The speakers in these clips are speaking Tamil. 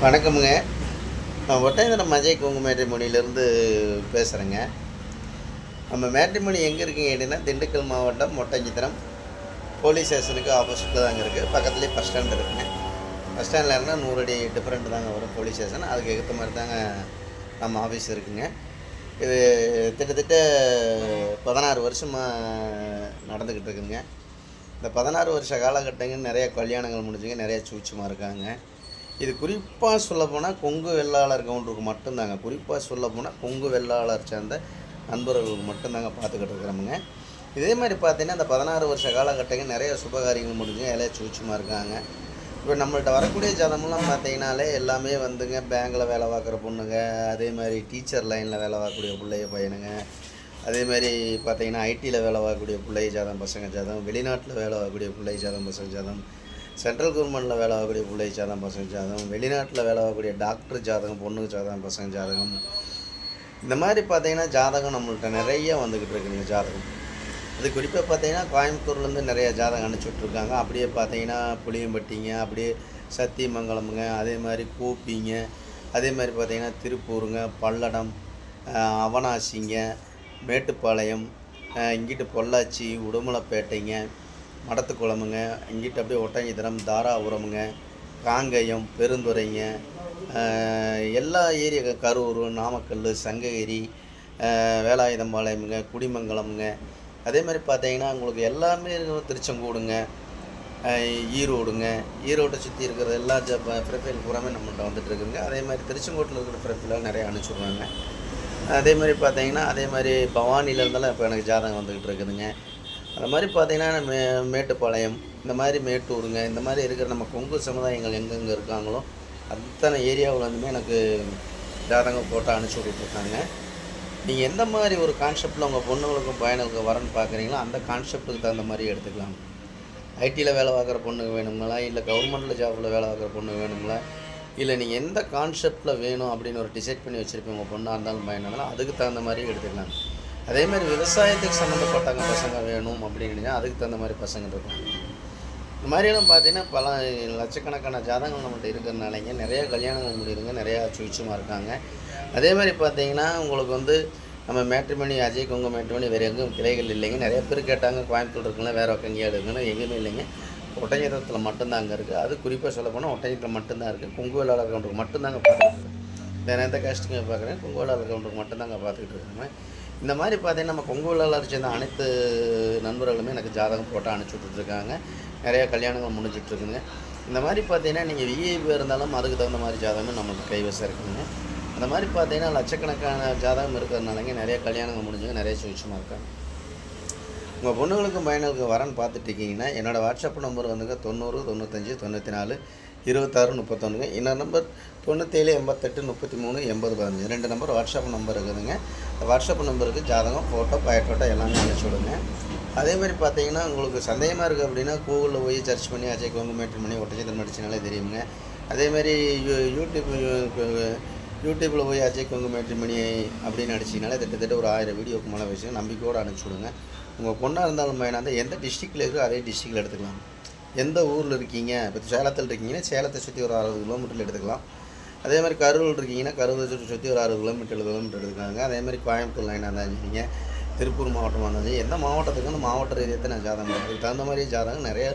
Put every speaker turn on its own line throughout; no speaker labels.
வணக்கமுங்க. நான் ஒட்டஞ்சத்திரம் அஜய் கொங்கு மேட்ரிமோனியிலேருந்து பேசுகிறேங்க. நம்ம மேட்ரிமோனி எங்கே இருக்குங்க கேட்டிங்கன்னா, திண்டுக்கல் மாவட்டம் ஒட்டஞ்சத்திரம் போலீஸ் ஸ்டேஷனுக்கு ஆப்போசிட்டில் தாங்க இருக்குது. பக்கத்துலேயே பஸ் ஸ்டாண்ட் இருக்குங்க. பஸ் ஸ்டாண்டில் இருந்தால் 100 அடி டிஃப்ரெண்ட் தாங்க வரும் போலீஸ் ஸ்டேஷன். அதுக்கு ஏற்ற மாதிரி தாங்க நம்ம ஆஃபீஸ் இருக்குங்க. இது கிட்டத்தட்ட 16 வருஷமாக நடந்துக்கிட்டு இருக்குதுங்க. இந்த 16 வருஷ காலகட்டங்கள் நிறைய கல்யாணங்கள் முடிஞ்சுங்க, நிறைய சூட்சமாக இருக்காங்க. இது குறிப்பாக சொல்லப்போனால் கொங்கு வெள்ளாளர் கவுண்டருக்கு மட்டும்தாங்க. குறிப்பாக சொல்லப்போனால் கொங்கு வெள்ளாளர் சேர்ந்த நண்பர்களுக்கு மட்டும்தாங்க பார்த்துக்கிட்டு இருக்கிறோமுங்க. இதே மாதிரி பார்த்தீங்கன்னா இந்த 16 வருஷ காலகட்டங்கள் நிறைய சுபகாரியங்கள் முடிஞ்சுங்க, எல்லாம் சூட்சமாக இருக்காங்க. இப்போ நம்மள்ட்ட வரக்கூடிய ஜாதகம்லாம் பார்த்தீங்கன்னாலே எல்லாமே வந்துங்க பேங்கில் வேலை பார்க்குற பொண்ணுங்க, அதே மாதிரி டீச்சர் லைனில் வேலை பார்க்கக்கூடிய பிள்ளைய பையனுங்க, அதே மாதிரி பார்த்தீங்கன்னா ஐடியில் வேலை பார்க்கக்கூடிய பிள்ளை ஜாதகம் பசங்க ஜாதகம், வெளிநாட்டில் வேலை பார்க்கக்கூடிய பிள்ளை ஜாதகம் பசங்க ஜாதகம், சென்ட்ரல் கவர்மெண்ட்டில் வேலை பார்க்கக்கூடிய பிள்ளை ஜாதகம் பசங்க ஜாதகம், வெளிநாட்டில் வேலை பார்க்கக்கூடிய டாக்டர் ஜாதகம் பொண்ணுங்க ஜாதகம் பசங்க ஜாதகம், இந்த மாதிரி பார்த்தீங்கன்னா ஜாதகம் நம்மள்கிட்ட நிறைய வந்துக்கிட்டு இருக்குங்க ஜாதகம். அது குறிப்பாக பார்த்தீங்கன்னா கோயம்புத்தூர்லேருந்து நிறைய ஜாதகம் அனுப்பிச்சுட்ருக்காங்க. அப்படியே பார்த்தீங்கன்னா புளியம்பட்டிங்க, அப்படியே சத்தியமங்கலமுங்க, அதே மாதிரி கோப்பிங்க, அதே மாதிரி பார்த்தீங்கன்னா திருப்பூருங்க, பல்லடம், அவனாசிங்க, மேட்டுப்பாளையம், இங்கிட்டு பொள்ளாச்சி, உடுமலைப்பேட்டைங்க, மடத்துக்குளமுங்க, இங்கிட்ட அப்படியே ஒட்டஞ்சத்திரம், தாராபுரமுங்க, காங்கயம், பெருந்துறைங்க, எல்லா ஏரியா கரூர், நாமக்கல், சங்ககிரி, வேலாயுதம்பாளையமுங்க, குடிமங்கலமுங்க, அதே மாதிரி பார்த்தீங்கன்னா உங்களுக்கு எல்லாமே திருச்செங்கோடுங்க, ஈரோடுங்க, ஈரோட்டை சுற்றி இருக்கிற எல்லா ப்ரொஃபைல் பூராமே நம்மள்கிட்ட வந்துட்டு இருக்குங்க. அதே மாதிரி திருச்செங்கோட்டில் இருக்கிற ப்ரொஃபைலாக நிறைய அனுப்பிச்சுடுவாங்க. அதே மாதிரி பார்த்தீங்கன்னா அதே மாதிரி பவானியிலேருந்தெல்லாம் இப்போ எனக்கு ஜாதகம் வந்துக்கிட்டு இருக்குதுங்க. அது மாதிரி பார்த்தீங்கன்னா மேட்டுப்பாளையம், இந்த மாதிரி மேட்டூருங்க, இந்த மாதிரி இருக்கிற நம்ம கொங்கு சமுதாயங்கள் எங்கெங்கே இருக்காங்களோ அத்தனை ஏரியாவில் வந்துமே எனக்கு ஜாதகம் போட்டு அனுப்பிச்சி விட்டுட்ருக்காங்க. நீங்கள் எந்த மாதிரி ஒரு கான்செப்டில் உங்கள் பொண்ணுங்களுக்கும் பையனுக்கும் வரன்னு பார்க்குறீங்களோ அந்த கான்செப்ட்டுக்கு தகுந்த மாதிரி எடுத்துக்கலாம். ஐடியில் வேலை பார்க்குற பொண்ணுங்க வேணுங்களா, இல்லை கவர்மெண்ட்டில் ஜாபில் வேலை பார்க்குற பொண்ணுங்க வேணுங்களா, இல்லை நீங்கள் எந்த கான்செப்டில் வேணும் அப்படின்னு ஒரு டிசைட் பண்ணி வச்சுருப்பீங்க உங்கள் பொண்ணாக இருந்தாலும் பையனாக இருந்தாலும் அதுக்கு தகுந்த மாதிரி எடுத்துக்கலாம். அதேமாதிரி விவசாயத்துக்கு சம்மந்தப்பட்டவங்க பசங்க வேணும் அப்படின்னா அதுக்கு தகுந்த மாதிரி பசங்க இருக்கும். இந்த மாதிரியெல்லாம் பார்த்தீங்கன்னா பல லட்சக்கணக்கான ஜாதகங்கள் நம்மள்ட்ட இருக்கிறதுனாலங்க நிறையா கல்யாணங்கள் முடியுதுங்க, நிறையா சுவிச்சமாக இருக்காங்க. அதே மாதிரி பார்த்தீங்கன்னா உங்களுக்கு வந்து நம்ம மேட்ரிமோனி அஜய் கொங்கு மேட்ரிமோனி வேறு எங்கேயும் கிளைகள் இல்லைங்க. நிறைய பேர் கேட்டாங்க கோயம்புத்தூர் இருக்குங்களா, வேறு எங்கேயா இருக்குன்னு, எங்கேயுமே இல்லைங்க. ஒட்டஞ்சத்திரத்தில் மட்டும்தான் அங்கே இருக்குது. அது குறிப்பாக சொல்ல போனால் ஒட்டஞ்சத்திரம் மட்டும்தான் இருக்குது. கொங்கு வேளாளர் கவுண்டருக்கு மட்டும்தாங்க பார்த்துக்கிட்டு இருக்கேன். வேறு எந்த கேஸ்ட்டுங்க பார்க்குறேன், கொங்கு வேளாளர் கவுண்டருக்கு மட்டும்தாங்க பார்த்துக்கிட்டு இருக்காங்க. இந்த மாதிரி பார்த்தீங்கன்னா நம்ம கொங்கு வேளாளர் சேர்ந்த அனைத்து நண்பர்களுமே எனக்கு ஜாதகம் போட்டு அனுப்பிச்சி விட்டுருக்காங்க. நிறையா கல்யாணங்கள் முடிஞ்சிட்ருக்குங்க. இந்த மாதிரி பார்த்தீங்கன்னா நீங்கள் விஐபி இருந்தாலும் அதுக்கு தகுந்த மாதிரி ஜாதகமே நம்மளுக்கு கைவசம் இருக்குதுங்க. அந்த மாதிரி பார்த்தீங்கன்னா லட்சக்கணக்கான ஜாதகம் இருக்கிறதுனாலங்க நிறைய கல்யாணங்கள் முடிஞ்சுங்க, நிறைய சுவிச்சமாக இருக்காங்க. உங்கள் பொண்ணுங்களுக்கும் பையனுக்கும் வரன்னு பார்த்துட்ருக்கீங்கன்னா என்னோடய வாட்ஸ்அப் நம்பர் வந்துங்க 90 95 94 26 31. இன்னொரு நம்பர் 97 88 33 80 15. 2 நம்பர் வாட்ஸ்அப் நம்பர் இருக்குதுங்க. அந்த வாட்ஸ்அப் நம்பருக்கு ஜாதகம் ஃபோட்டோ பயோட்டோட்டோ எல்லாமே அனுப்பிச்சி விடுங்க. அதேமாதிரி பார்த்தீங்கன்னா உங்களுக்கு சந்தேகமாக இருக்குது அப்படின்னா கூகுளில் போய் சர்ச் பண்ணி அஜய் கொங்கு மேட்ரிமோனி ஒட்டஞ்சத்திரம் அடிச்சினாலே தெரியுங்க. அதேமாதிரி யூடியூப்பில் போய் அஜய் கொங்கு மேட்ரிமோனி அப்படின்னு அடிச்சிங்கனாலே கிட்டத்தட்ட ஒரு 1000 வீடியோக்கு மேலே வச்சு நம்பிக்கையோடு அனுப்பிச்சி விடுங்க. உங்கள் பொண்ணாக இருந்தாலும் பையனாக இருந்தால் எந்த டிஸ்ட்ரிக்டில் இருக்கோ அதே டிஸ்ட்ரிக்டில் எடுத்துக்கலாம். எந்த ஊரில் இருக்கீங்க, இப்போ சேலத்தில் இருக்கீங்கன்னா சேலத்தை சுற்றி ஒரு 60 கிலோமீட்டரில் எடுத்துக்கலாம். அதே மாதிரி கரூரில் இருக்கீங்கன்னா கரூரை சுற்றி ஒரு 60 கிலோமீட்டர் எடுத்துக்காங்க. அதே மாதிரி கோயம்புத்தூர் லைனாக இருந்தாலும் சரிங்க, திருப்பூர் மாவட்டமாக இருந்தாலும் எந்த மாவட்டத்துக்கு அந்த மாவட்ட ரீதியத்தை நான் ஜாதகம் அதுக்கு தகுந்த மாதிரி ஜாதகம் நிறைய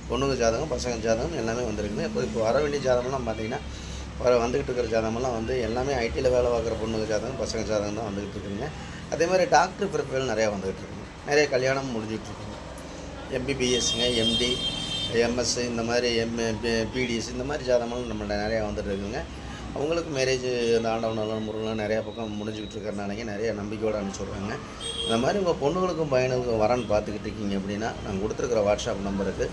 பொண்ணுங்க ஜாதகம் பசங்க ஜாதகம் எல்லாமே வந்துருக்குங்க. இப்போ வர வேண்டிய ஜாதகம்லாம் பார்த்தீங்கன்னா வந்துக்கிட்டு இருக்கிற ஜாதகமெல்லாம் வந்து எல்லாமே ஐடியில் வேலை பார்க்குற பொண்ணுங்க ஜாதகம் பசங்க ஜாதகம் தான் வந்துக்கிட்டு இருக்குதுங்க. அதே மாதிரி டாக்டர் ப்ரிப்பேர் நிறையா வந்துக்கிட்டு இருக்குங்க. நிறைய கல்யாணம் முடிஞ்சிட்ருக்குங்க. எம்பிபிஎஸ்ங்க, எம்டி, எம்எஸ், இந்த மாதிரி பிடிஎஸ் இந்த மாதிரி ஜாதகங்களும் நம்மள்ட்ட நிறையா வந்துட்டு இருக்குங்க. அவங்களுக்கு மேரேஜ் இந்த ஆண்டவனெல்லாம் முருகெலாம் நிறையா பக்கம் முடிஞ்சுக்கிட்டு இருக்கிறனாலங்க நிறைய நம்பிக்கையோடு அனுப்பிச்சி விட்றாங்க. இந்த மாதிரி உங்கள் பொண்ணுங்களுக்கும் பையனுக்கும் வரன்னு பார்த்துக்கிட்டு இருக்கீங்க அப்படின்னா நான் கொடுத்துருக்குற வாட்ஸ்அப் நம்பருக்கு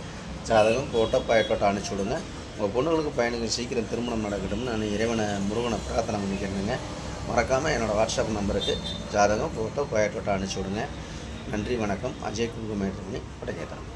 ஜாதகம் ஃபோட்டோ பயோட்டோட்டோ அனுப்பிச்சி விடுங்க. உங்கள் பொண்ணுங்களுக்கும் பையனுக்கும் சீக்கிரம் திருமணம் நடக்கட்டும்னு நான் முருகனை பிரார்த்தனை பண்ணிக்கிறேங்க. மறக்காமல் என்னோடய வாட்ஸ்அப் நம்பருக்கு ஜாதகம் ஃபோட்டோ பயோட்டோட்டோ அனுப்பிச்சி விடுங்க. நன்றி, வணக்கம். அஜய் கொங்கு மேட்ரிமோனி ஒட்டஞ்சத்திரம்.